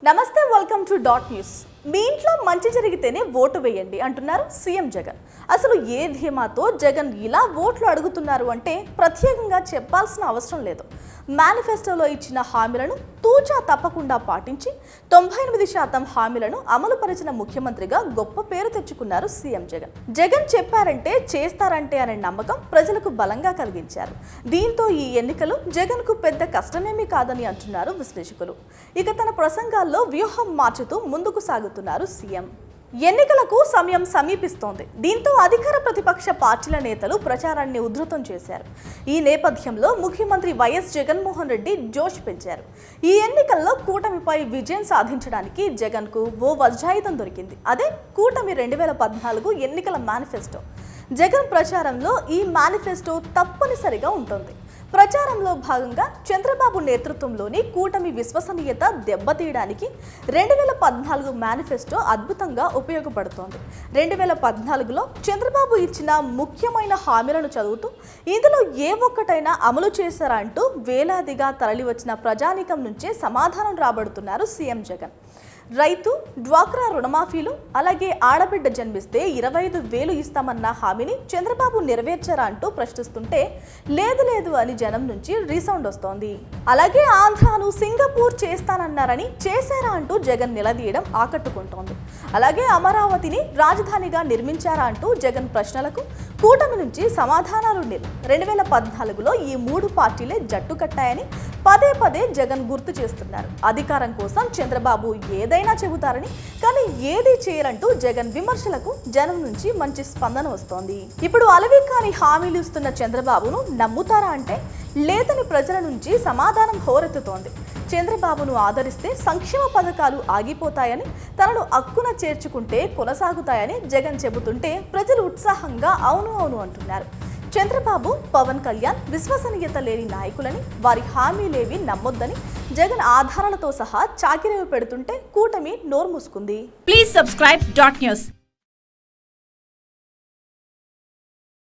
నమస్తే, welcome to dot news. మీ ఇంట్లో మంచి జరిగితేనే ఓటు వేయండి అంటున్నారు సీఎం జగన్. అసలు ఏ ధీమాతో జగన్ ఇలా ఓట్లు అడుగుతున్నారు అంటే ప్రత్యేకంగా చెప్పాల్సిన అవసరం లేదు. మేనిఫెస్టోలో ఇచ్చిన హామీలను తూచా తప్పకుండా పాటించి 98% హామీలను అమలు పరిచిన ముఖ్యమంత్రిగా గొప్ప పేరు తెచ్చుకున్నారు సీఎం జగన్. జగన్ చెప్పారంటే చేస్తారంటే అనే నమ్మకం ప్రజలకు బలంగా కలిగించారు. దీంతో ఈ ఎన్నికలు జగన్ కు పెద్ద కష్టమేమీ కాదని అంటున్నారు విశ్లేషకులు. ఇక తన ప్రసంగాల్లో వ్యూహం మార్చుతూ ముందుకు సాగుతున్నారు సీఎం. ఎన్నికలకు సమయం సమీపిస్తోంది. దీంతో అధికార ప్రతిపక్ష పార్టీల నేతలు ప్రచారాన్ని ఉధృతం చేశారు. ఈ నేపథ్యంలో ముఖ్యమంత్రి వైఎస్ జగన్మోహన్ రెడ్డి జోష్ పెంచారు. ఈ ఎన్నికల్లో కూటమిపై విజయం సాధించడానికి జగన్కు ఓ వజ్రాయుధం దొరికింది. అదే కూటమి 2014 ఎన్నికల మేనిఫెస్టో. జగన్ ప్రచారంలో ఈ మేనిఫెస్టో తప్పనిసరిగా ఉంటుంది. ప్రచారంలో భాగంగా చంద్రబాబు నేతృత్వంలోని కూటమి విశ్వసనీయత దెబ్బతీయడానికి 2014 మేనిఫెస్టో అద్భుతంగా ఉపయోగపడుతోంది. 2014లో చంద్రబాబు ఇచ్చిన ముఖ్యమైన హామీలను చదువుతూ ఇందులో ఏ ఒక్కటైనా అమలు చేశారా అంటూ వేలాదిగా తరలివచ్చిన ప్రజానీకం నుంచే సమాధానం రాబడుతున్నారు సీఎం జగన్. రైతు, డ్వాక్రా రుణమాఫీలు, అలాగే ఆడబిడ్డ జన్మిస్తే 25,000 ఇస్తామన్న హామీని చంద్రబాబు నెరవేర్చారా అంటూ ప్రశ్నిస్తుంటే లేదు అని జనం నుంచి రీసౌండ్ వస్తోంది. అలాగే ఆంధ్రాను సింగపూర్ చేస్తానన్నారని చేశారా అంటూ జగన్ నిలదీయడం ఆకట్టుకుంటోంది. అలాగే అమరావతిని రాజధానిగా నిర్మించారా అంటూ జగన్ ప్రశ్నలకు కూటమి నుంచి సమాధానాలు లేవు. 2014లో ఈ 3 పార్టీలే జట్టు కట్టాయని పదే జగన్ గుర్తు చేస్తున్నారు. అధికారం కోసం చంద్రబాబు ఏదైనా చెబుతారని, కానీ ఏది చేయరంటూ జగన్ విమర్శలకు జనం నుంచి మంచి స్పందన వస్తోంది. ఇప్పుడు అలవి కాని హామీలు ఇస్తున్న చంద్రబాబును నమ్ముతారా అంటే లేదని ప్రజల నుంచి సమాధానం హోరెత్తుతోంది. చంద్రబాబును ఆదరిస్తే సంక్షేమ పథకాలు ఆగిపోతాయని, తనను అక్కున చేర్చుకుంటే కొనసాగుతాయని జగన్ చెబుతుంటే ప్రజలు ఉత్సాహంగా అవును అంటున్నారు. చంద్రబాబు, పవన్ కళ్యాణ్ విశ్వసనీయత లేని నాయకులని, వారి హామీలేవి నమ్మొద్దని జగన్ ఆధారాలతో సహా చాకిరేవు పెడుతుంటే కూటమి నోరు మూసుకుంది. Please subscribe dot news.